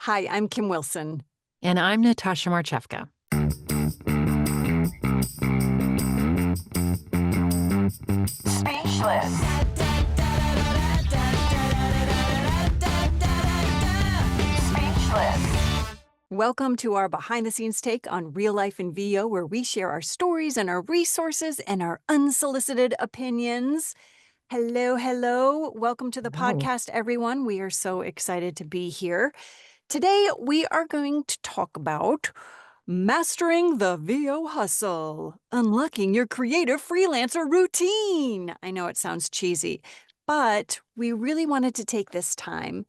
Hi, I'm Kim Wilson. And I'm Natasha Marchewka. Speechless. Speechless. Welcome to our behind-the-scenes take on real life in VO, where we share our stories and our resources and our unsolicited opinions. Hello, hello. Welcome to the podcast, everyone. We are so excited to be here. Today, we are going to talk about mastering the VO hustle, unlocking your creative freelancer routine. I know it sounds cheesy, but we really wanted to take this time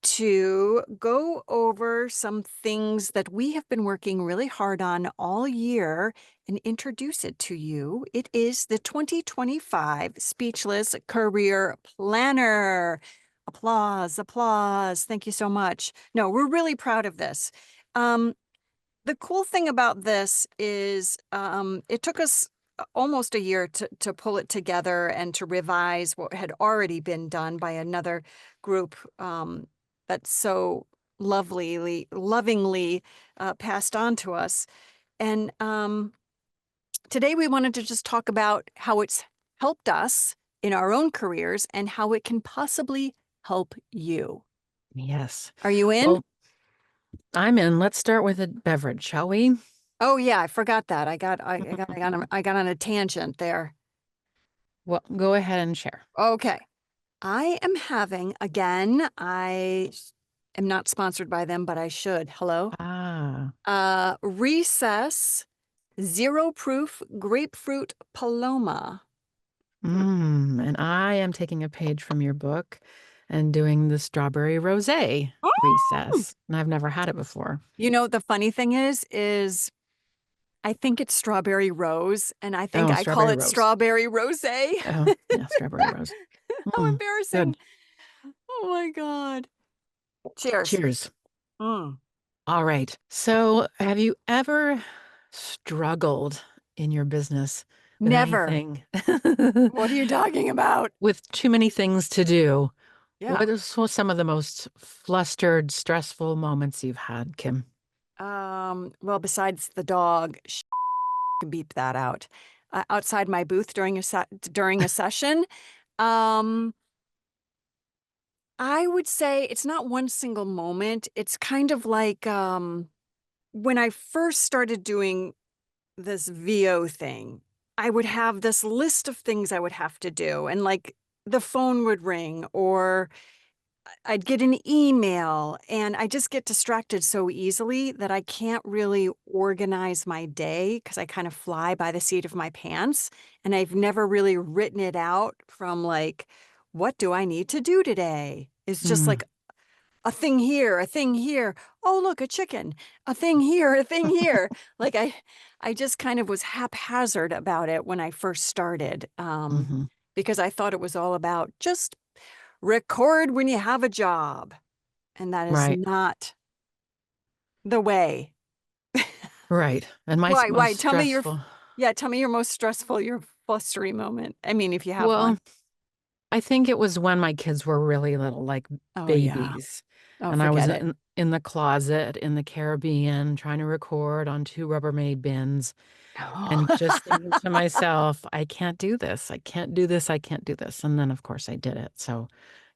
to go over some things that we have been working really hard on all year and introduce it to you. It is the 2025 Speechless Career Planner. Applause, applause. Thank you so much. No, we're really proud of this. The cool thing about this is it took us almost a year to pull it together and to revise what had already been done by another group that's so lovingly passed on to us. And today we wanted to just talk about how it's helped us in our own careers and how it can possibly help you. Yes. Are you in? Well, I'm in. Let's start with a beverage, shall we? Oh yeah, I forgot that. I got on a tangent there. Well, go ahead and share. Okay. I am having, again, I am not sponsored by them, but I should. Hello? Recess Zero Proof Grapefruit Paloma. And I am taking a page from your book and doing the strawberry rosé recess. And I've never had it before. You know, the funny thing is I think it's strawberry rose, and I think I call it strawberry rosé. Oh, yeah, strawberry rose. How embarrassing. Good. Oh my God. Cheers. Cheers. All right. So have you ever struggled in your business with Never. anything? What are you talking about? With too many things to do. Yeah. What are some of the most flustered, stressful moments you've had, Kim? Well, besides the dog, beep that out. Outside my booth during a session, I would say it's not one single moment. It's kind of like when I first started doing this VO thing, I would have this list of things I would have to do, and like the phone would ring or I'd get an email, and I just get distracted so easily that I can't really organize my day because I kind of fly by the seat of my pants, and I've never really written it out from like, what do I need to do today? It's just like a thing here, a thing here. Oh, look, a chicken, a thing here, a thing here. Like I just kind of was haphazard about it when I first started because I thought it was all about just record when you have a job. And that is not the way. Right. And my Why? Tell me your most stressful, your flustery moment. I mean, if you have one. I think it was when my kids were really little, like babies. Oh, and I was in the closet in the Caribbean trying to record on 2 Rubbermaid bins and just thinking to myself, I can't do this. I can't do this. I can't do this. And then, of course, I did it. So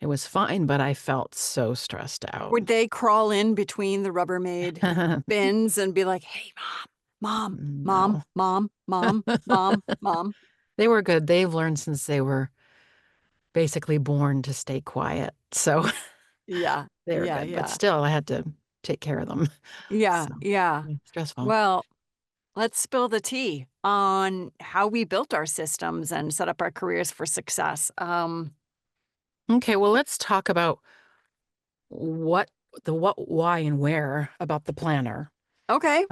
it was fine, but I felt so stressed out. Would they crawl in between the Rubbermaid bins and be like, hey, mom? They were good. They've learned since they were basically born to stay quiet. So yeah, they're good. But still, I had to take care of them. Yeah, So, yeah. Stressful. Well, let's spill the tea on how we built our systems and set up our careers for success. Okay, well, let's talk about what, why, and where about the planner. Okay.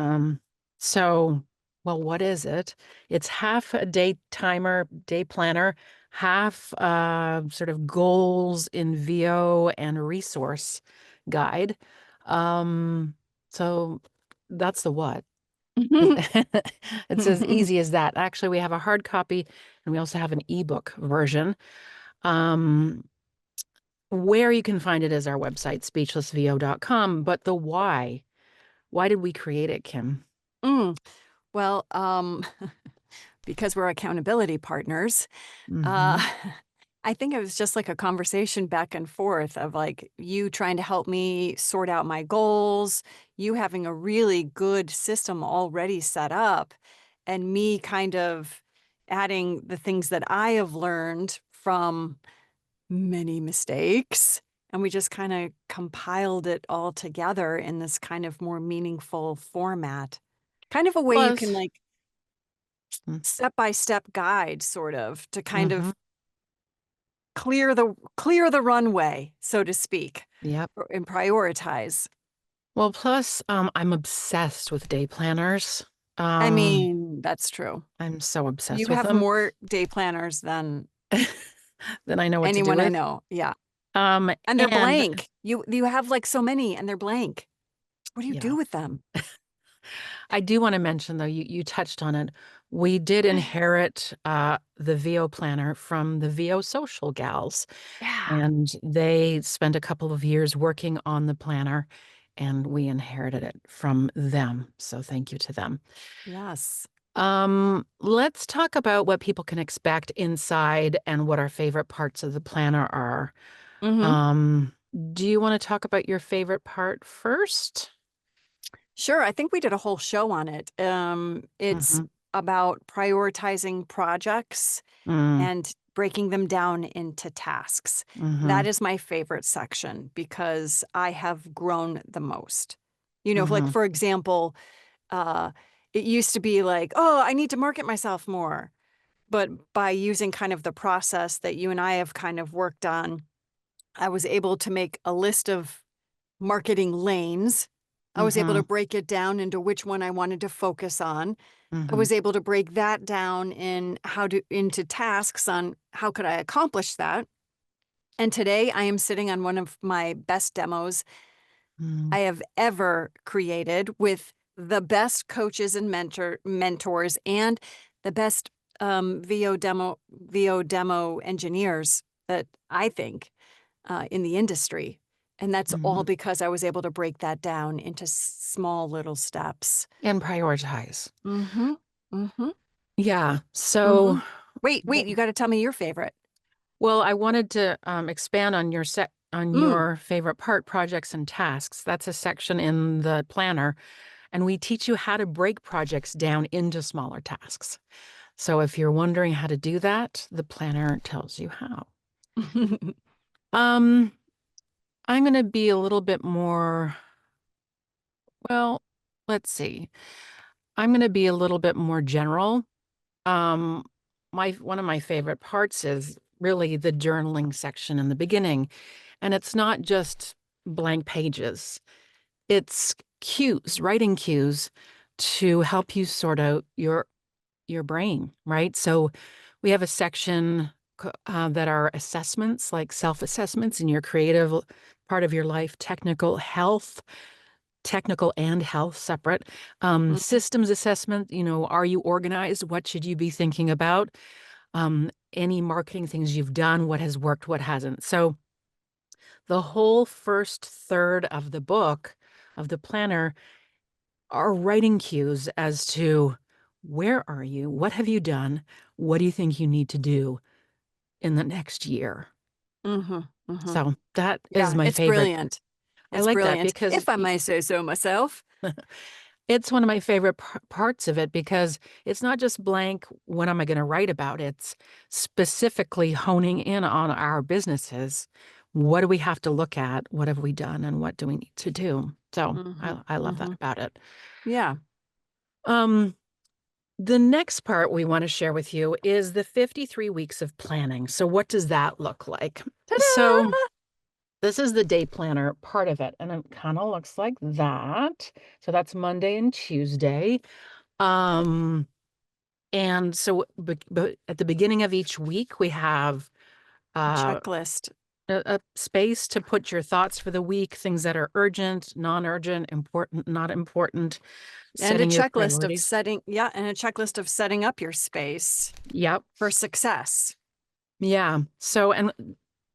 So, well, what is it? It's half a day timer, day planner, half sort of goals in VO and resource guide. So that's the what. It's as easy as that. Actually, we have a hard copy and we also have an ebook version. Where you can find it is our website, speechlessvo.com. But the why did we create it, Kim? Mm. Well, because we're accountability partners, uh, Mm-hmm. I think it was just like a conversation back and forth of like you trying to help me sort out my goals, you having a really good system already set up, and me kind of adding the things that I have learned from many mistakes. And we just kind of compiled it all together in this kind of more meaningful format. Kind of a way you can Plus, like step by step guide sort of to kind mm-hmm. of clear the runway, so to speak, Yep. and prioritize. Well, plus, I'm obsessed with day planners. I Um, mean, that's true. I'm so You obsessed with have them more day planners than that I know what to do anyone I with. know. Yeah. Um, And they're and blank. You have like so many and they're blank. What do you yeah, do with them? I do want to mention though, you touched on it. We did inherit the VO planner from the VO Social Gals, Yeah. and they spent a couple of years working on the planner, and we inherited it from them. So thank you to them. Yes. Let's talk about what people can expect inside and what our favorite parts of the planner are. Hmm. Um, do you want to talk about your favorite part first? Sure. I think we did a whole show on it. It's Mm-hmm. about prioritizing projects Mm, and breaking them down into tasks. mm-hmm. That is my favorite section because I have grown the most. Like Mm-hmm. for example, uh, it used to be like, oh, I need to market myself more. But by using kind of the process that you and I have kind of worked on, I was able to make a list of marketing lanes. I was able Mm-hmm. to break it down into which one I wanted to focus on. I Mm-hmm. was able to break that down into tasks on how could I accomplish that. And today I am sitting on one of my best demos Mm-hmm. I have ever created with the best coaches and mentors and the best VO demo engineers that I think in the industry. And that's Mm-hmm. all because I was able to break that down into small little steps. And prioritize. Mm-hmm. Mm-hmm. Yeah. Mm-hmm. So, Wait, you w- got to tell me your favorite. well, I wanted to expand on Mm. your favorite part, projects and tasks. That's a section in the planner, and we teach you how to break projects down into smaller tasks. So if you're wondering how to do that, the planner tells you how. Um, I'm going to be a little bit more, well, let's see. I'm going to be a little bit more general. Um, my one of my favorite parts is really the journaling section in the beginning, and it's not just blank pages. It's cues, writing cues to help you sort out your brain, right? So we have a section that are assessments, like self-assessments in your creative part of your life, technical health, technical and health separate. Mhm. Systems assessment, are you organized? What should you be thinking about? Any marketing things you've done, what has worked, what hasn't. So the whole first third of the book, of the planner, are writing cues as to where are you? What have you done? What do you think you need to do in the next year? Mhm. Mhm. So that is Yeah, my it's favorite. brilliant. I It's like that brilliant, because if I may say so myself. it's one of my favorite parts of it because it's not just blank, what am I going to write about? It's specifically honing in on our businesses. What do we have to look at? What have we done? And what do we need to do? So Mhm. I love that Mhm. about it. Yeah. Um, the next part we want to share with you is the 53 weeks of planning. So what does that look like? So Ta-da! this is the day planner part of it, and it kind of looks like that. So that's Monday and Tuesday. Um, and so at the beginning of each week, we have A uh, checklist a space to put your thoughts for the week, things that are urgent, non-urgent, important, not important, and a setting your checklist of priorities. setting yeah, and a checklist of setting up your space Yep. for success. Yeah. So, and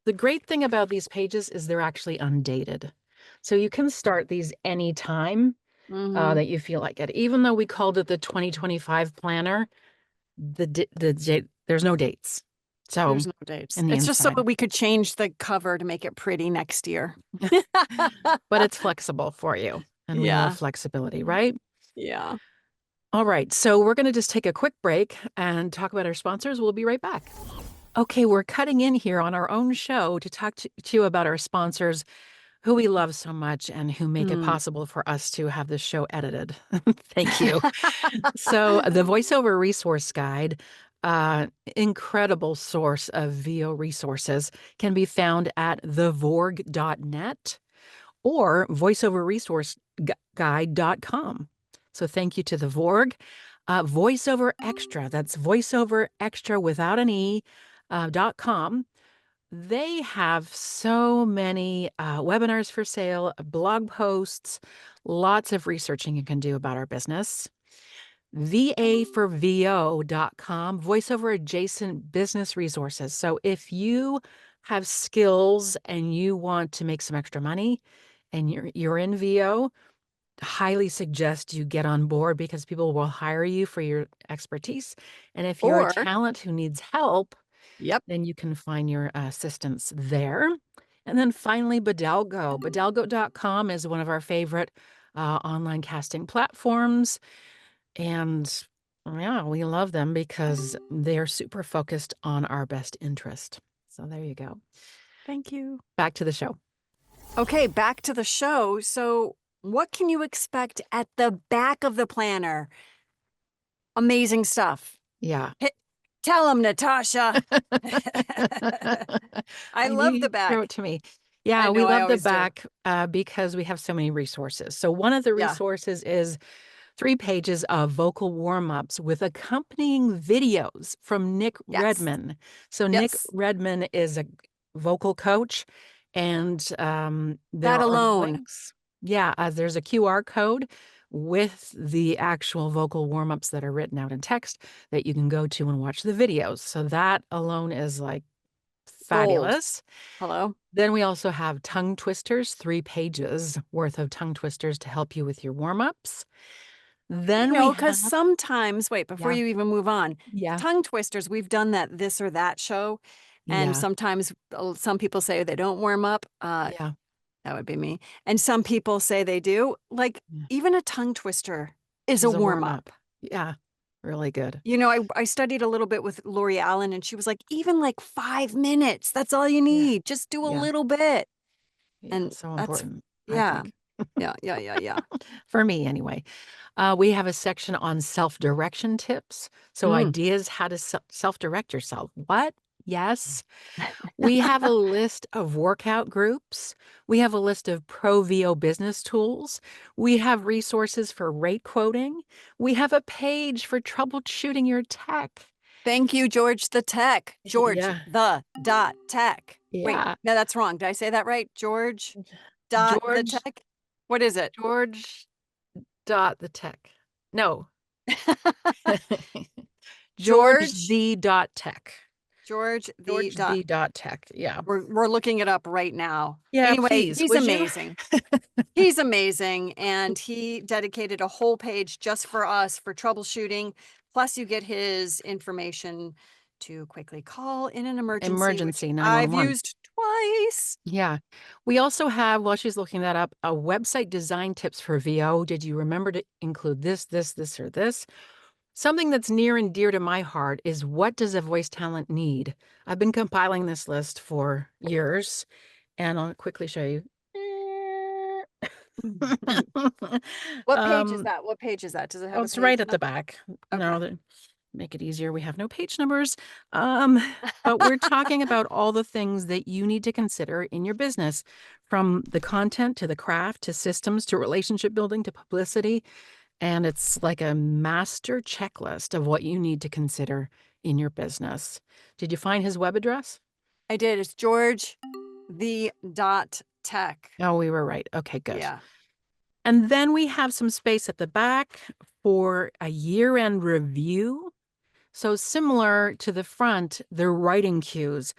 The great thing about these pages is they're actually undated. So you can start these anytime that you feel like it. Even though we called it the 2025 planner, there's no dates. So There's no dates. in the It's just so inside, that we could change the cover to make it pretty next year. but it's flexible for you. And we love Yeah. flexibility, right? Yeah. All right. So we're going to just take a quick break and talk about our sponsors. We'll be right back. Okay, we're cutting in here on our own show to talk to you about our sponsors who we love so much and who make it possible for us to have this show edited. Thank you. So, the VoiceOver Resource Guide, incredible source of VO resources, can be found at thevorg.net or voiceoverresourceguide.com. So, thank you to the Vorg. VoiceOver Extra, that's VoiceOver Extra without an E, .com. They have so many webinars for sale, blog posts, lots of researching you can do about our business. VA4VO.com, voiceover adjacent business resources. So if you have skills and you want to make some extra money and you're in VO, highly suggest you get on board because people will hire you for your expertise. And if you're a Or, talent who needs help, yep. then you can find your assistance there. And then finally, Bidalgo. Bidalgo.com is one of our favorite online casting platforms. And yeah, we love them because they're super focused on our best interest. So there you go. Thank you. Back to the show. Okay, back to the show. So, what can you expect at the back of the planner? Amazing stuff. Yeah. Tell them, Natasha. I knew love the you'd throw back. it to me. Yeah, I we know, I love the always do. back because we have so many resources. So one of the Yeah. resources is 3 pages of vocal warm-ups with accompanying videos from Nick Yes. Redman. So Nick Yes. Redman is a vocal coach, and there That are alone. links. Yeah, there's a QR code with the actual vocal warm-ups that are written out in text that you can go to and watch the videos. So that alone is like Gold. fabulous. Hello? Then we also have tongue twisters, 3 pages worth of tongue twisters to help you with your warm-ups. You Then we know, because have sometimes, wait, before yeah, you even move on, yeah, tongue twisters, we've done that this or that show. And yeah, sometimes some people say they don't warm up. yeah, That would be me. And some people say they do. Like, yeah. even a tongue twister is a Is a warm up. warm-up. Yeah, really good. You know, I studied a little bit with Lori Allen, and she was like, even like 5 minutes, that's all you Yeah, need. Just do a yeah, little bit. yeah, And so that's, important, I yeah. think. Yeah, yeah, yeah, yeah. For me, anyway. We have a section on self-direction tips. So Mm. ideas how to self-direct yourself. What? Yes. We have a list of workout groups. We have a list of pro VO business tools. We have resources for rate quoting. We have a page for troubleshooting your tech. Thank you, Georgethe.tech. Yeah, George.tech. Wait, yeah. no, that's wrong. Did I say that right? George dot the George, tech? What is it? George dot the tech. No, George George, the dot tech. George the George dot. the dot tech. Yeah. We're looking it up right now. Yeah, Anyway, please, he's would you? amazing. He's amazing, and he dedicated a whole page just for us for troubleshooting. Plus, you get his information to quickly call in an emergency, which Emergency I've 911. used twice. Yeah. We also have, while she's looking that up, a website design tips for VO. Did you remember to include this, or this? Something that's near and dear to my heart is what does a voice talent need? I've been compiling this list for years, and I'll quickly show you. What page is um, that? What page is that? Does it oh, have a it's right page at the number? back. Okay. No, make it easier. We have no page numbers. Um, but we're talking about all the things that you need to consider in your business, from the content to the craft to systems to relationship building to publicity. And it's like a master checklist of what you need to consider in your business. Did you find his web address? I did. It's George the dot tech. Oh, we were right. Okay, good. Yeah. And then we have some space at the back for a year-end review. So similar to the front, they're writing cues.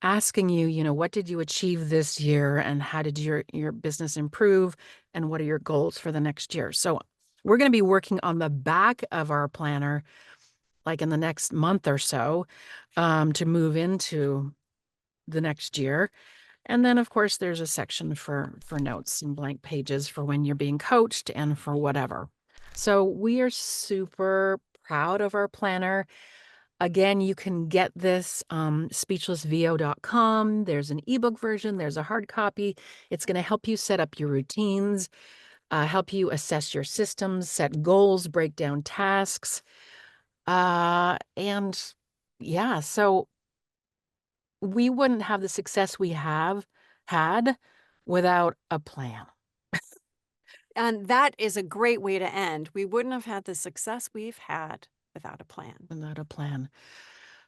asking you, what did you achieve this year and how did your business improve and what are your goals for the next year? So we're going to be working on the back of our planner like in the next month or so to move into the next year. And then, of course, there's a section for notes and blank pages for when you're being coached and for whatever. So we are super proud of our planner. Again, you can get this speechlessvo.com. There's an ebook version. There's a hard copy. It's going to help you set up your routines, help you assess your systems, set goals, break down tasks. And yeah, so we wouldn't have the success we have had without a plan. And that is a great way to end. We wouldn't have had the success we've had without a plan. Without a plan.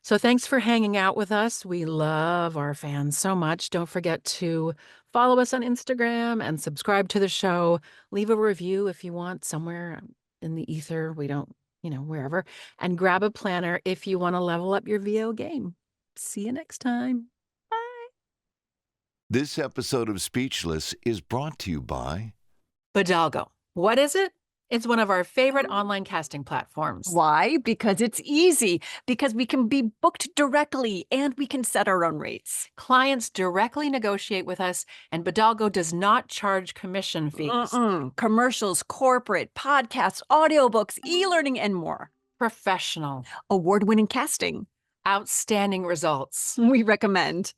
So thanks for hanging out with us. We love our fans so much. Don't forget to follow us on Instagram and subscribe to the show. Leave a review if you want somewhere in the ether. We don't, wherever. And grab a planner if you want to level up your VO game. See you next time. Bye. This episode of Speechless is brought to you by Bidalgo. What is it? It's one of our favorite online casting platforms. Why? Because it's easy. Because we can be booked directly and we can set our own rates. Clients directly negotiate with us, and Bidalgo does not charge commission fees. Commercials, corporate, podcasts, audiobooks, e-learning, and more. Professional. Award-winning casting. Outstanding results. We recommend.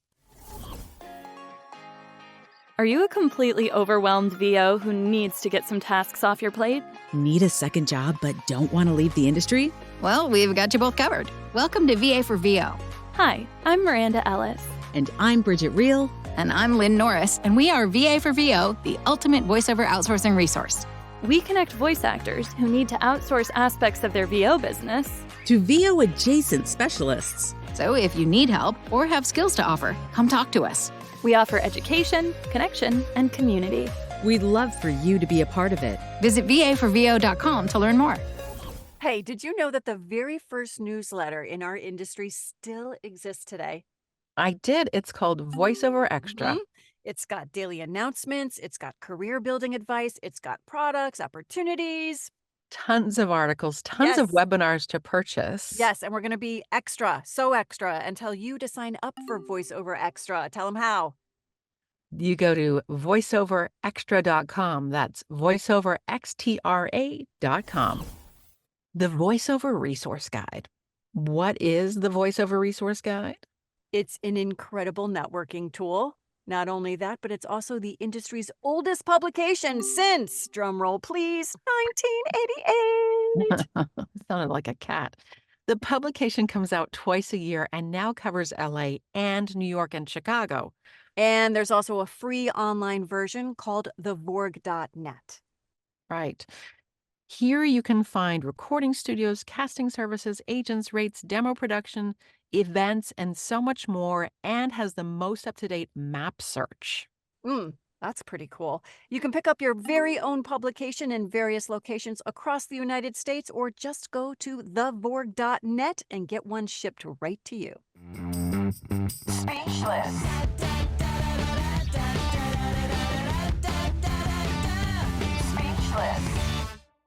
Are you a completely overwhelmed VO who needs to get some tasks off your plate? Need a second job but don't want to leave the industry? Well, we've got you both covered. Welcome to VA for VO. Hi, I'm Miranda Ellis. And I'm Bridget Reel. And I'm Lynn Norris, and we are VA for VO, the ultimate voiceover outsourcing resource. We connect voice actors who need to outsource aspects of their VO business to VO adjacent specialists. So if you need help or have skills to offer, come talk to us. We offer education, connection, and community. We'd love for you to be a part of it. Visit vaforvo.com to learn more. Hey, did you know that the very first newsletter in our industry still exists today? I did. It's called VoiceOver Extra. It's got daily announcements. It's got career building advice. It's got products, opportunities. Tons of articles, tons of webinars to purchase. Yes, and we're going to be extra, so extra, and tell you to sign up for VoiceOver Extra. Tell them how. You go to voiceoverextra.com. That's voiceoverextra.com. The VoiceOver Resource Guide. What is the VoiceOver Resource Guide? It's an incredible networking tool. Not only that, but it's also the industry's oldest publication since, drumroll please, 1988. Sounded like a cat. The publication comes out twice a year and now covers LA and New York and Chicago. And there's also a free online version called thevorg.net. Right. Here you can find recording studios, casting services, agents, rates, demo production, events, and so much more, and has the most up-to-date map search. That's pretty cool. You can pick up your very own publication in various locations across the United States, or just go to thevorg.net and get one shipped right to you. Speechless. Speechless.